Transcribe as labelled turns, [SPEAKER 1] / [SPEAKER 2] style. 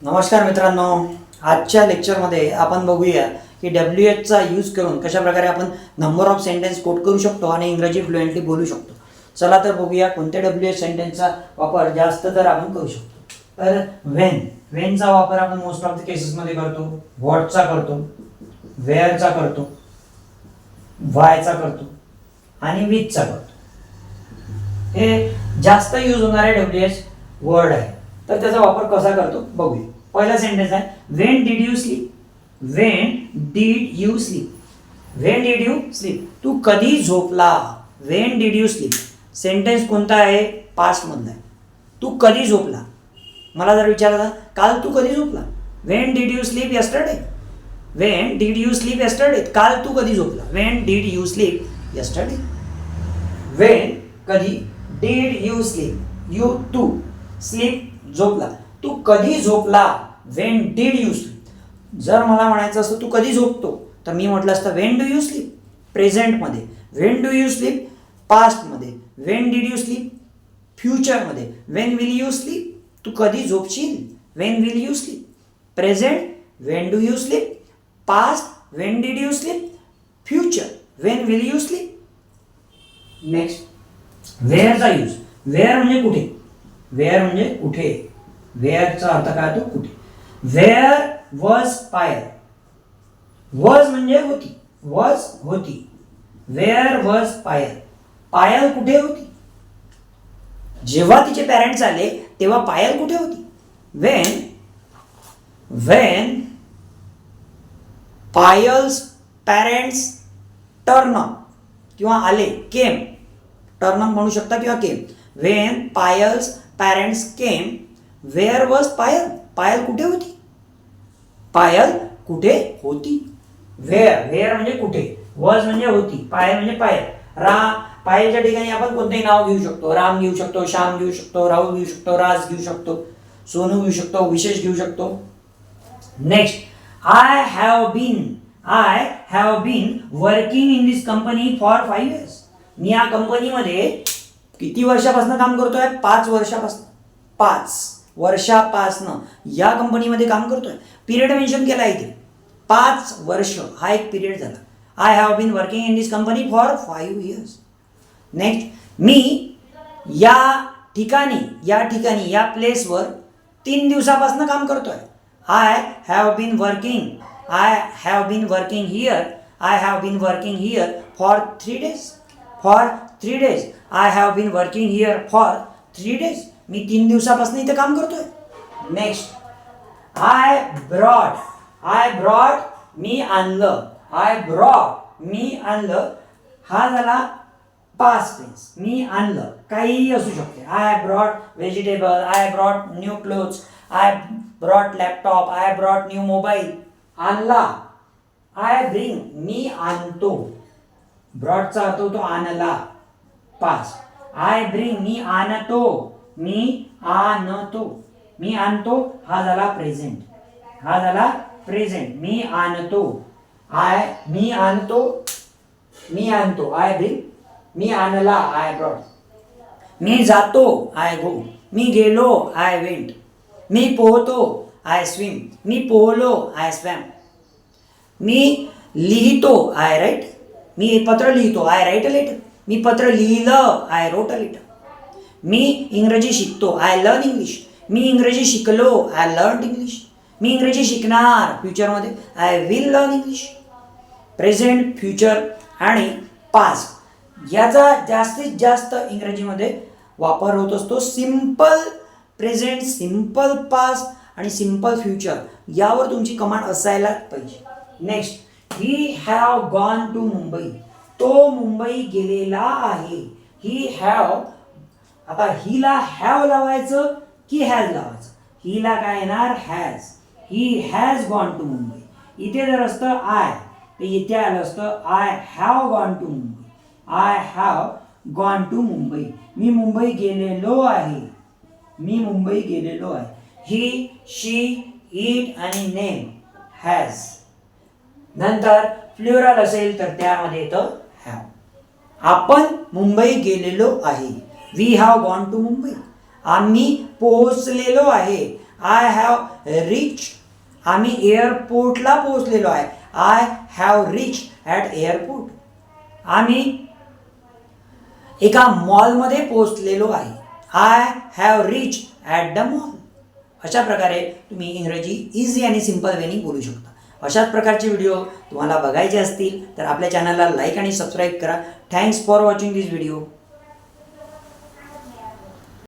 [SPEAKER 1] नमस्कार मित्रांनो, आजच्या लेक्चरमध्ये आपण बघूया की WH यूज करून कशा प्रकारे आपण नंबर ऑफ सेंटेन्स कोट करू शकतो आणि इंग्रजी फ्लुएंटली बोलू शकतो. चला तर बघूया कोणत्या WH सेंटेन्सचा वापर जास्त तर आपण करू शकतो. तर वेनचा वापर आपण मोस्ट ऑफ द केसेसमध्ये करतो, व्हॉटचा करतो, वेअरचा करतो, वायचा करतो आणि विथचा करतो. हे जास्त यूज होणारे WH वर्ड आहे. तर त्याचा वापर कसा करतो बघूया. पहिला सेंटेन्स आहे when did you sleep. When did you sleep. When did you sleep. तू कधी झोपला. When did you sleep. Sentence कोणता आहे? पास्ट मधला आहे. तू कधी झोपला. मला जर विचारलं काल तू कधी झोपला. When did you sleep yesterday. When did you sleep yesterday. काल तू कधी झोपला. When did you sleep yesterday. When कधी. Did you sleep. यू तू. स्लीप झोपला. तू कधी झोपला. When did you sleep. जर मला म्हणायचं असतं तू कधी झोपतो तर मी म्हटलं असतं व्हेन डू यू स्लीप प्रेझेंटमध्ये. व्हेन डू यू स्लीप पास्टमध्ये. व्हेन डिड यू स्लीप फ्युचरमध्ये. When will you sleep. तू कधी झोपशील. When will you sleep present. When do you sleep past. When did you sleep future. When will you sleep. Next वेअरचा use. Where म्हणजे कुठे. Wear म्हणजे कुठे. वेअरचा अर्थ काय होतो कुठे. Wear was Payal. वॉज म्हणजे होती. वॉज होती. Wear was Payal. पायल कुठे होती. जेव्हा तिचे पॅरेंट्स आले तेव्हा पायल कुठे होती. When Payal's parents turn up किंवा आले केम. टर्न अप म्हणू शकता किंवा came. When Payal's parents came. Where was Payal. Payal कुठे होती. पायल कुठे होती. वेअर म्हणजे कुठे. वॉज म्हणजे होती. पायल म्हणजे पायल. पायलच्या ठिकाणी आपण कोणतेही नाव घेऊ शकतो. राम घेऊ शकतो, श्याम घेऊ शकतो, राहुल घेऊ शकतो, राज घेऊ शकतो, सोनू घेऊ शकतो, विशेष घेऊ शकतो. Next I have been working in this company for 5 years. मी या कंपनीमध्ये किती वर्षापासून काम करतोय. 5 वर्षापासून. 5 वर्षापासनं या कंपनीमध्ये काम करतोय. पिरियड मेन्शन केला इथे. 5 वर्ष हा एक पिरियड झाला. I have been working in this company for 5 years. Next मी या ठिकाणी या प्लेसवर 3 दिवसापासून काम करतोय. I have been working here for 3 days. For 3 days. I have been working here for 3 days. मी 3 दिवसापासून इथे काम करतोय. नेक्स्ट आय ब्रॉट मी आणलं. मी आणलं हा झाला पास्ट टेन्स. मी आणलं काहीही असू शकते. I brought vegetable. I brought new clothes. I brought laptop. I brought new mobile. आणला. आय ब्रिंग मी आणतो. ब्रॉटचा अर्थ होतो आणला पास्ट. आय ब्रिंग मी आणतो. मी आणतो हा झाला प्रेझेंट. मी आणतो. I bring. मी आणला. I brought. मी जातो. आय गो. मी गेलो. I went. मी पोहतो. I swim. मी पोहलो. I swam. मी लिहितो. I write. मी पत्र लिहितो. I write a letter. मी पत्र लिहिलं. I wrote a letter. मी इंग्रजी शिकतो. I learn English. मी इंग्रजी शिकलो. I learn English. मी इंग्रजी शिकणार फ्युचरमध्ये. I will learn English. Present, future आणि पास्ट याचा जास्तीत जास्त इंग्रजीमध्ये वापर होत असतो. सिम्पल प्रेझेंट, सिम्पल पास्ट आणि सिम्पल फ्युचर यावर तुमची कमांड असायला पाहिजे. Next he have gone to Mumbai. तो मुंबई गेलेला आहे. He have. आता हिला हॅव लावायचं की हॅज लावायचं. हिला काय येणार has. He has gone to Mumbai. इथे जर असतं आय तर इथे आलं असतं I have gone to Mumbai. I have gone to Mumbai. मी मुंबई गेलेलो आहे. ही, शी, इट आणि नेम हॅज. नंतर प्लुरल असेल तर त्यामध्ये येतं हॅव. आपण मुंबई गेलेलो आहे. We have gone to Mumbai. आम्ही पोहोचलेलो आहे. आय हॅव रिच, आम्ही एअरपोर्टला पोहोचलेलो आहे. I have rich at airport. आम्ही एका मॉलमध्ये पोहोचलेलो आहे. I have rich at the mall. अशा प्रकारे तुम्ही इंग्रजी इझी आणि सिम्पल वेनी बोलू शकता. अशाच प्रकारचे व्हिडिओ तुम्हाला बघायचे असतील तर आपल्या चॅनलला लाईक आणि सबस्क्राईब करा. Thanks for watching this video.